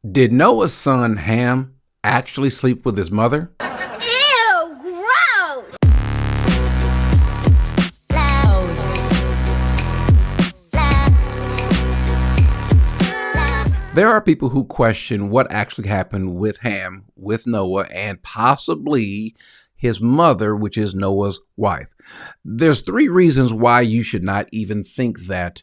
Did Noah's son Ham actually sleep with his mother? Ew, gross! There are people who question what actually happened with Ham, with Noah, and possibly his mother, which is Noah's wife. There's three reasons why you should not even think that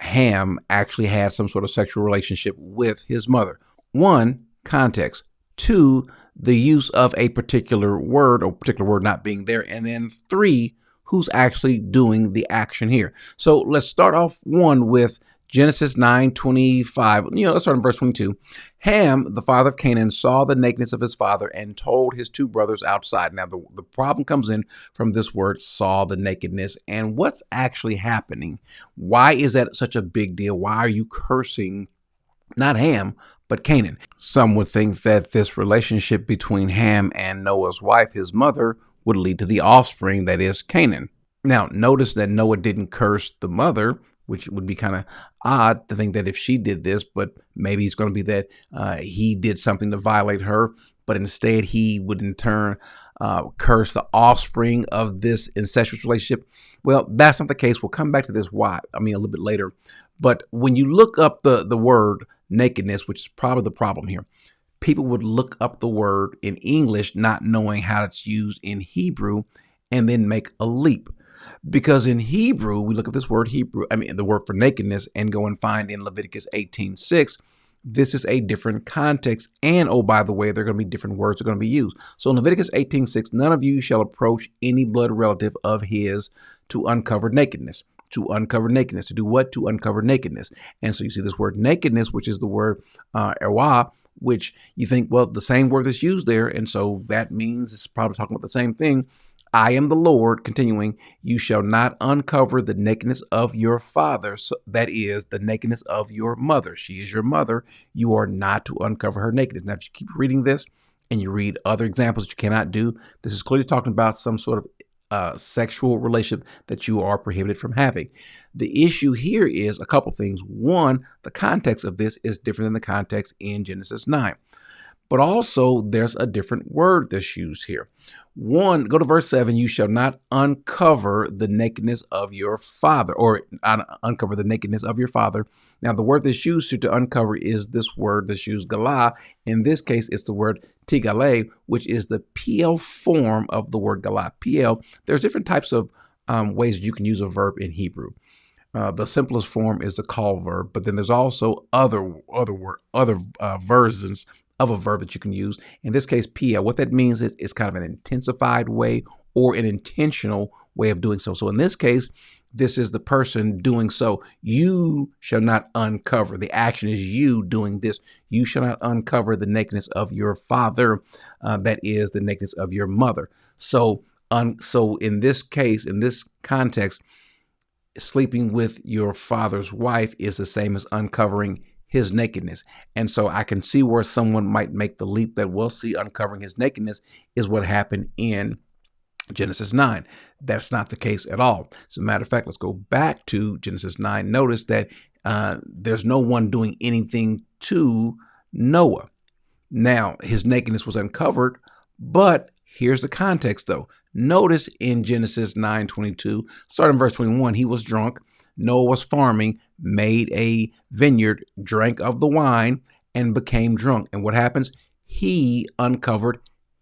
Ham actually had some sort of sexual relationship with his mother. One, context. Two, the use of a particular word or particular word not being there. And then three, who's actually doing the action here. So let's start off one with Genesis 9:25. Let's start in verse 22. Ham, the father of Canaan, saw the nakedness of his father and told his two brothers outside. Now, the problem comes in from this word, saw the nakedness, and what's actually happening. Why is that such a big deal? Why are you cursing not Ham, but Canaan? Some would think that this relationship between Ham and Noah's wife, his mother, would lead to the offspring that is Canaan. Now, notice that Noah didn't curse the mother, which would be kind of odd to think that if she did this, but maybe it's going to be that he did something to violate her, but instead he would in turn curse the offspring of this incestuous relationship. Well, that's not the case. We'll come back to this why, a little bit later. But when you look up the word nakedness, which is probably the problem here, people would look up the word in English not knowing how it's used in Hebrew and then make a leap. Because in Hebrew, we look at this word the word for nakedness, and go and find in Leviticus 18:6, this is a different context. And oh, by the way, there are going to be different words that are going to be used. So in Leviticus 18:6, none of you shall approach any blood relative of his to uncover nakedness. To uncover nakedness. To do what? To uncover nakedness. And so you see this word nakedness, which is the word erwa, which you think, well, the same word that's used there. And so that means it's probably talking about the same thing. I am the Lord, continuing, you shall not uncover the nakedness of your father. So that is the nakedness of your mother. She is your mother. You are not to uncover her nakedness. Now, if you keep reading this and you read other examples that you cannot do, this is clearly talking about some sort of sexual relationship that you are prohibited from having. The issue here is a couple things. One, the context of this is different than the context in Genesis 9. But also, there's a different word that's used here. One, go to verse 7, you shall not uncover the nakedness of your father, or uncover the nakedness of your father. Now, the word that's used to uncover is this word that's used, galah. In this case, it's the word tigale, which is the PL form of the word galah. PL, there's different types of ways you can use a verb in Hebrew. The simplest form is the call verb, but then there's also other versions of a verb that you can use. In this case, pia, what that means is it's kind of an intensified way or an intentional way of doing so. So in this case, this is the person doing so. You shall not uncover. The action is you doing this. You shall not uncover the nakedness of your father. That is the nakedness of your mother. So in this case, in this context, sleeping with your father's wife is the same as uncovering his nakedness. And so I can see where someone might make the leap that we'll see uncovering his nakedness is what happened in Genesis 9. That's not the case at all. As a matter of fact, let's go back to Genesis 9. Notice that there's no one doing anything to Noah. Now, his nakedness was uncovered, but here's the context though. Notice in Genesis 9:22, starting verse 21, he was drunk. Noah was farming, made a vineyard, drank of the wine, and became drunk. And what happens? He uncovered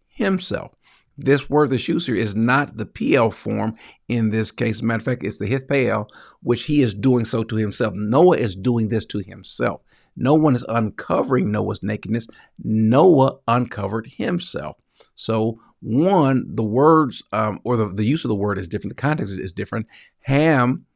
himself. This word that's used here is not the PL form in this case. As a matter of fact, it's the hithpel, which he is doing so to himself. Noah is doing this to himself. No one is uncovering Noah's nakedness. Noah uncovered himself. So one, the words or the use of the word is different. The context is different. Ham,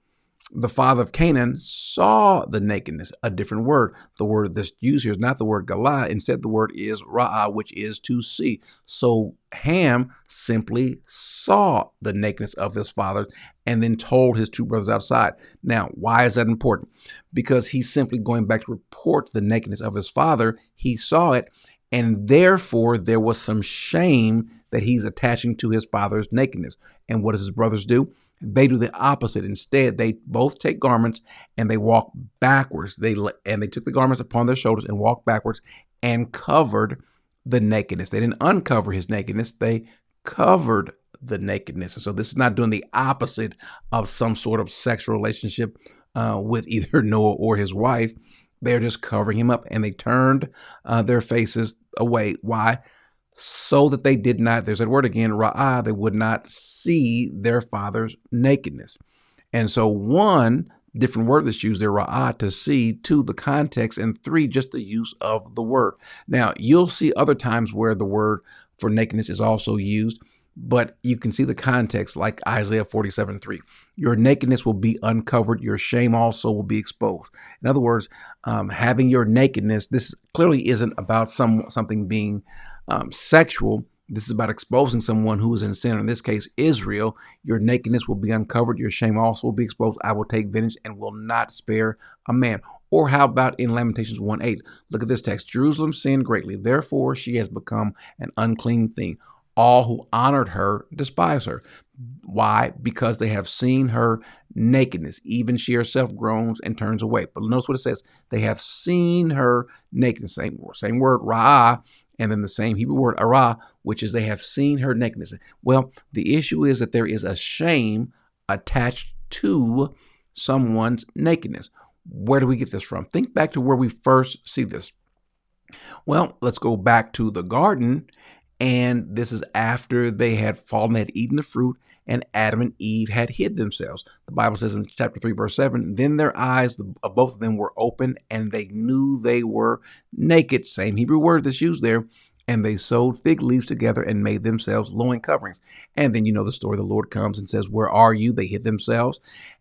the father of Canaan, saw the nakedness, a different word. The word that's used here is not the word galah. Instead, the word is ra'ah, which is to see. So Ham simply saw the nakedness of his father and then told his two brothers outside. Now, why is that important? Because he's simply going back to report the nakedness of his father. He saw it, and therefore there was some shame that he's attaching to his father's nakedness. And what does his brothers do? They do the opposite. Instead, they both take garments and they walk backwards. They took the garments upon their shoulders and walked backwards and covered the nakedness. They didn't uncover his nakedness. They covered the nakedness. And so this is not doing the opposite of some sort of sexual relationship with either Noah or his wife. They're just covering him up, and they turned their faces away. Why? So that they did not, there's that word again, ra'ah, they would not see their father's nakedness. And so one different word that's used there, ra'ah, to see, two, the context, and three, just the use of the word. Now, you'll see other times where the word for nakedness is also used, but you can see the context, like Isaiah 47:3. Your nakedness will be uncovered. Your shame also will be exposed. In other words, having your nakedness, this clearly isn't about something being sexual. This is about exposing someone who is in sin. In this case, Israel. Your nakedness will be uncovered. Your shame also will be exposed. I will take vengeance and will not spare a man. Or how about in Lamentations 1:8? Look at this text. Jerusalem sinned greatly. Therefore, she has become an unclean thing. All who honored her despise her. Why? Because they have seen her nakedness. Even she herself groans and turns away. But notice what it says. They have seen her nakedness. Same word, ra'ah, and then the same Hebrew word, arah, which is they have seen her nakedness. Well, the issue is that there is a shame attached to someone's nakedness. Where do we get this from? Think back to where we first see this. Well, let's go back to the garden. And this is after they had fallen, they had eaten the fruit, and Adam and Eve had hid themselves. The Bible says in chapter 3, verse 7, then their eyes of both of them were open, and they knew they were naked. Same Hebrew word that's used there. And they sewed fig leaves together and made themselves loin coverings. And then you know the story. The Lord comes and says, where are you? They hid themselves.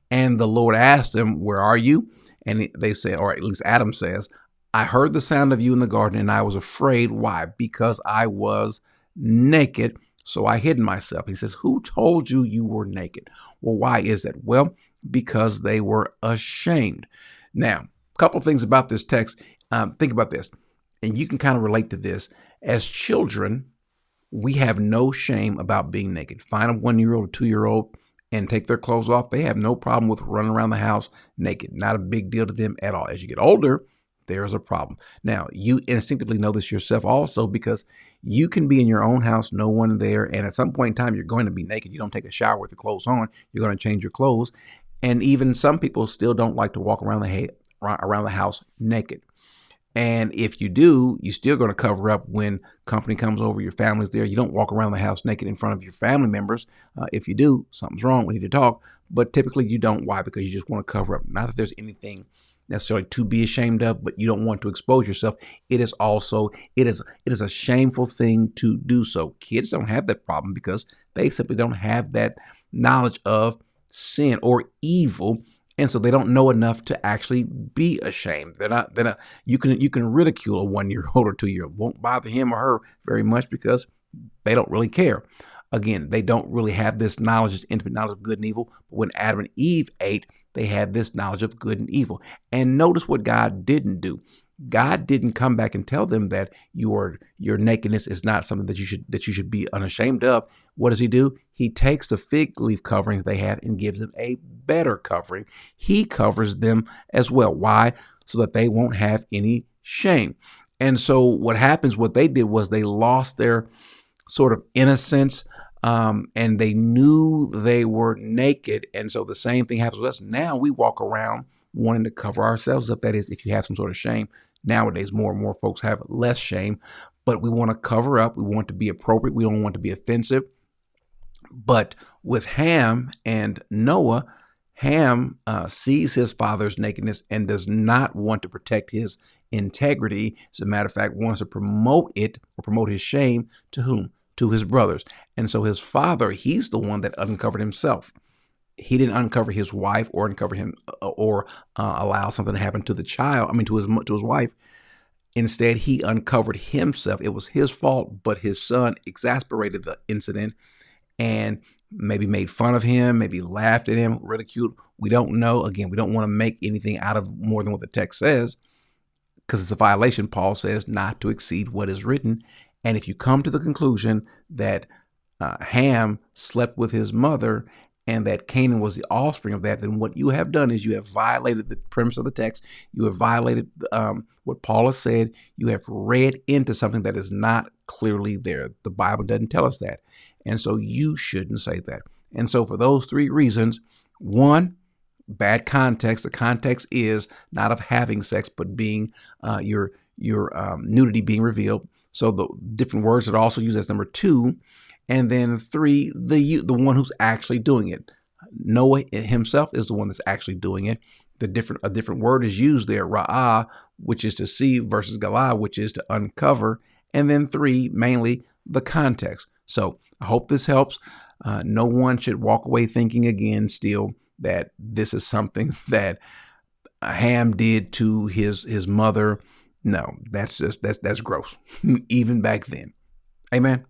And the Lord asked them, where are you? And they said, or at least Adam says, I heard the sound of you in the garden, and I was afraid. Why? Because I was naked, so I hid myself. He says, who told you you were naked? Well, why is that? Well, because they were ashamed. Now, a couple of things about this text. Think about this, and you can kind of relate to this. As children, we have no shame about being naked. Find a 1-year-old or 2-year-old and take their clothes off. They have no problem with running around the house naked. Not a big deal to them at all. As you get older, there's a problem. Now, you instinctively know this yourself also, because you can be in your own house, no one there, and at some point in time, you're going to be naked. You don't take a shower with the clothes on. You're going to change your clothes. And even some people still don't like to walk around the house naked. And if you do, you're still going to cover up when company comes over, your family's there. You don't walk around the house naked in front of your family members. If you do, something's wrong. We need to talk. But typically you don't. Why? Because you just want to cover up. Not that there's anything necessarily to be ashamed of, but you don't want to expose yourself. It is a shameful thing to do so. Kids don't have that problem because they simply don't have that knowledge of sin or evil. And so they don't know enough to actually be ashamed. They're not. You can ridicule a 1-year-old or 2-year-old. Won't bother him or her very much because they don't really care. Again, they don't really have this knowledge, this intimate knowledge of good and evil. But when Adam and Eve ate, they had this knowledge of good and evil. And notice what God didn't do. God didn't come back and tell them that your nakedness is not something that you should be unashamed of. What does he do? He takes the fig leaf coverings they have and gives them a better covering. He covers them as well. Why? So that they won't have any shame. And so what happens, what they did was they lost their sort of innocence, and they knew they were naked. And so the same thing happens with us. Now we walk around wanting to cover ourselves up. That is, if you have some sort of shame. Nowadays, more and more folks have less shame, but we want to cover up. We want to be appropriate. We don't want to be offensive. But with Ham and Noah, Ham sees his father's nakedness and does not want to protect his integrity. As a matter of fact, wants to promote it or promote his shame to whom? To his brothers. And so his father, he's the one that uncovered himself. He didn't uncover his wife or uncover him or allow something to happen to the child. To his wife. Instead, he uncovered himself. It was his fault, but his son exasperated the incident and maybe made fun of him, maybe laughed at him, ridiculed. We don't know. Again, we don't want to make anything out of more than what the text says, because it's a violation. Paul says not to exceed what is written. And if you come to the conclusion that Ham slept with his mother and that Canaan was the offspring of that, then what you have done is you have violated the premise of the text. You have violated what Paul has said. You have read into something that is not clearly there. The Bible doesn't tell us that. And so you shouldn't say that. And so for those three reasons, one, bad context. The context is not of having sex, but being your nudity being revealed. So the different words that are also used as number two. And then three, the one who's actually doing it. Noah himself is the one that's actually doing it. A different word is used there, ra'ah, which is to see, versus galah, which is to uncover. And then three, mainly the context. So I hope this helps. No one should walk away thinking again still that this is something that Ham did to his mother. No, that's gross, even back then. Amen.